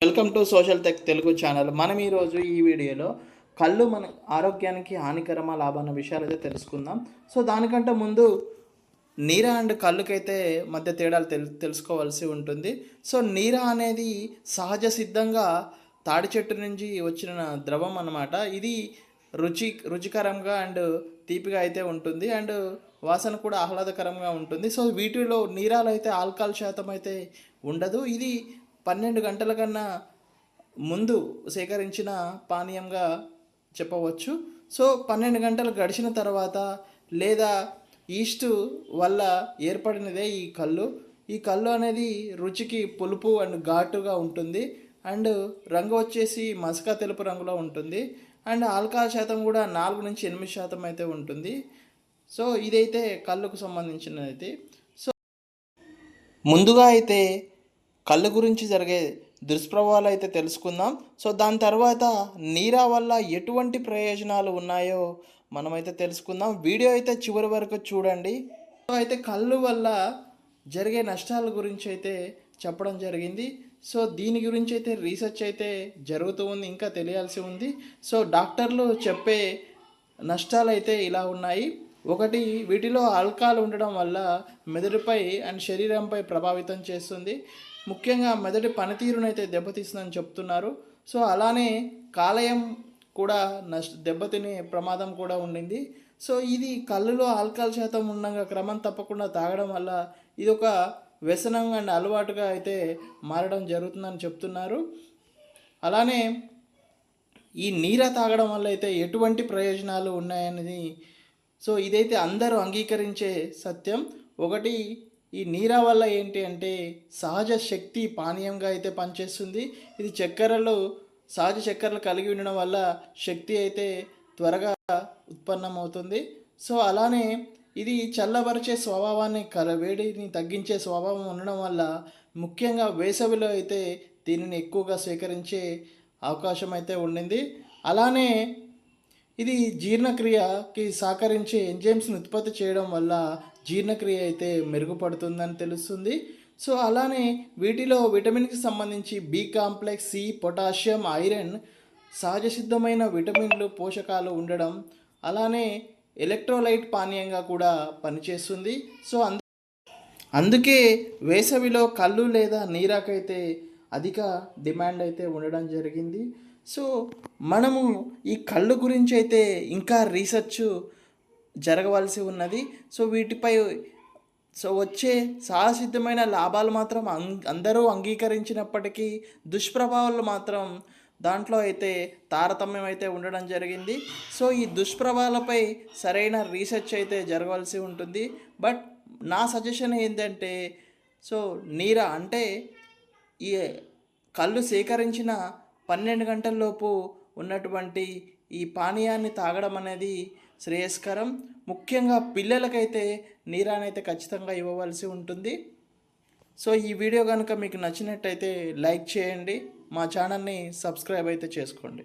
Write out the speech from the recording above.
Welcome to social tech Telugu channel. మనం ఈరోజు ఈ వీడియోలో కళ్ళు మన ఆరోగ్యానికి హానికరమా లాభా అన్న విషయాలు అయితే తెలుసుకుందాం. సో దానికంటే ముందు నీరా అండ్ కళ్ళుకైతే మధ్య తేడాలు తెలుసుకోవాల్సి ఉంటుంది. సో నీరా అనేది సహజ సిద్ధంగా తాడి చెట్టు నుంచి వచ్చిన ద్రవం అన్నమాట. ఇది రుచికరంగా అండ్ తీపిగా అయితే ఉంటుంది అండ్ వాసన కూడా ఆహ్లాదకరంగా ఉంటుంది. సో వీటిలో నీరాలు అయితే ఆల్కహాల్ శాతం అయితే ఉండదు. ఇది 12 గంటల కన్నా ముందు సేకరించిన పానీయంగా చెప్పవచ్చు. సో 12 గంటలు గడిచిన తర్వాత లేదా ఈస్ట్ వల్ల ఏర్పడినదే ఈ కళ్ళు. ఈ కళ్ళు అనేది రుచికి పులుపు అండ్ ఘాటుగా ఉంటుంది అండ్ రంగు వచ్చేసి మసక తెలుపు రంగులో ఉంటుంది అండ్ ఆల్కహాల్ శాతం కూడా 4 నుంచి 8% అయితే ఉంటుంది. సో ఇదైతే కళ్ళుకు సంబంధించినది. సో ముందుగా అయితే కళ్ళు గురించి జరిగే దుష్ప్రభావాలు అయితే తెలుసుకుందాం. సో దాని తర్వాత నీరా వల్ల ఎటువంటి ప్రయోజనాలు ఉన్నాయో మనమైతే తెలుసుకుందాం. వీడియో అయితే చివరి వరకు చూడండి. సో అయితే కళ్ళు వల్ల జరిగే నష్టాల గురించి అయితే చెప్పడం జరిగింది. సో దీని గురించి అయితే రీసెర్చ్ అయితే జరుగుతూ ఉంది, ఇంకా తెలియాల్సి ఉంది. సో డాక్టర్లు చెప్పే నష్టాలు అయితే ఇలా ఉన్నాయి. ఒకటి, వీటిలో ఆల్కహాల్ ఉండడం వల్ల మెదడుపై అండ్ శరీరంపై ప్రభావితం చేస్తుంది. ముఖ్యంగా మెదడు పనితీరునైతే దెబ్బతీస్తుందని చెప్తున్నారు. సో అలానే కాలేయం కూడా దెబ్బతినే ప్రమాదం కూడా ఉండింది. సో ఇది కళ్ళులో ఆల్కహాల్ శాతం ఉండగా క్రమం తప్పకుండా తాగడం వల్ల ఇది ఒక వ్యసనం అండ్ అలవాటుగా అయితే మారడం జరుగుతుందని చెప్తున్నారు. అలానే ఈ నీర తాగడం వల్ల అయితే ఎటువంటి ప్రయోజనాలు ఉన్నాయనేది సో ఇదైతే అందరూ అంగీకరించే సత్యం. ఒకటి, ఈ నీరా వల్ల ఏంటి అంటే సహజ శక్తి పానీయంగా అయితే పనిచేస్తుంది. ఇది సహజ చక్కెరలు కలిగి ఉండడం వల్ల శక్తి అయితే త్వరగా ఉత్పన్నమవుతుంది. సో అలానే ఇది చల్లబరిచే స్వభావాన్ని వేడిని తగ్గించే స్వభావం ఉండడం వల్ల ముఖ్యంగా వేసవిలో అయితే దీనిని ఎక్కువగా స్వీకరించే అవకాశం అయితే ఉండింది. అలానే ఇది జీర్ణక్రియకి సహకరించే ఎంజైమ్స్ని ఉత్పత్తి చేయడం వల్ల జీర్ణక్రియ అయితే మెరుగుపడుతుందని తెలుస్తుంది. సో అలానే వీటిలో విటమిన్కి సంబంధించి B complex, C, potassium, iron, సహజ సిద్ధమైన విటమిన్లు, పోషకాలు ఉండడం, అలానే ఎలక్ట్రోలైట్ పానీయంగా కూడా పనిచేస్తుంది. సో అందుకే వేసవిలో కళ్ళు లేదా నీరాకైతే అధిక డిమాండ్ అయితే ఉండడం జరిగింది. సో మనము ఈ కళ్ళు గురించి అయితే ఇంకా రీసెర్చ్ జరగవలసి ఉన్నది. సో వీటిపై వచ్చే సహసిద్ధమైన లాభాలు మాత్రం అందరూ అంగీకరించినప్పటికీ దుష్ప్రభావాలు మాత్రం దాంట్లో అయితే తారతమ్యం అయితే ఉండడం జరిగింది. సో ఈ దుష్ప్రభావాలపై సరైన రీసెర్చ్ అయితే జరగవలసి ఉంటుంది. బట్ నా సజెషన్ ఏంటంటే సో నీరా అంటే ఈ కళ్ళు సేకరించిన 12 గంటల్లోపు ఉన్నటువంటి ఈ పానీయాన్ని తాగడం అనేది శ్రేయస్కరం. ముఖ్యంగా పిల్లలకైతే నీరానైతే ఖచ్చితంగా ఇవ్వవలసి ఉంటుంది. సో ఈ వీడియో కనుక మీకు నచ్చినట్టయితే లైక్ చేయండి, మా ఛానల్ని సబ్స్క్రైబ్ అయితే చేసుకోండి.